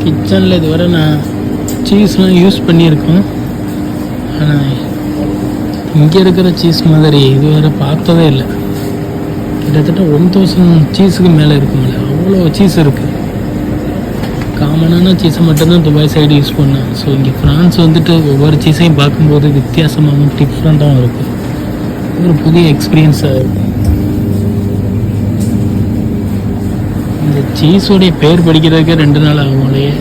கிச்சனில் இதுவரை நான் சீஸ்லாம் யூஸ் பண்ணியிருக்கோம். ஆனால் இங்கே இருக்கிற சீஸ் மாதிரி இதுவரை பார்த்ததே இல்லை. கிட்டத்தட்ட 1000 சீஸுக்கு மேலே இருக்குங்களே, அவ்வளோ சீஸ் இருக்குது. காமனான சீஸை மட்டும்தான் துபாய் சைடு யூஸ் பண்ணேன். ஸோ இங்கே ஃப்ரான்ஸ் வந்துட்டு ஒவ்வொரு சீஸையும் பார்க்கும்போது வித்தியாசமாகவும் டிஃப்ரெண்ட்டாகவும் இருக்குது. ஒரு புதிய எக்ஸ்பீரியன்ஸாக இருக்கும். இந்த சீஸோடைய பேர் படிக்கிறதுக்கே 2 நாள் ஆகும் இல்லையே.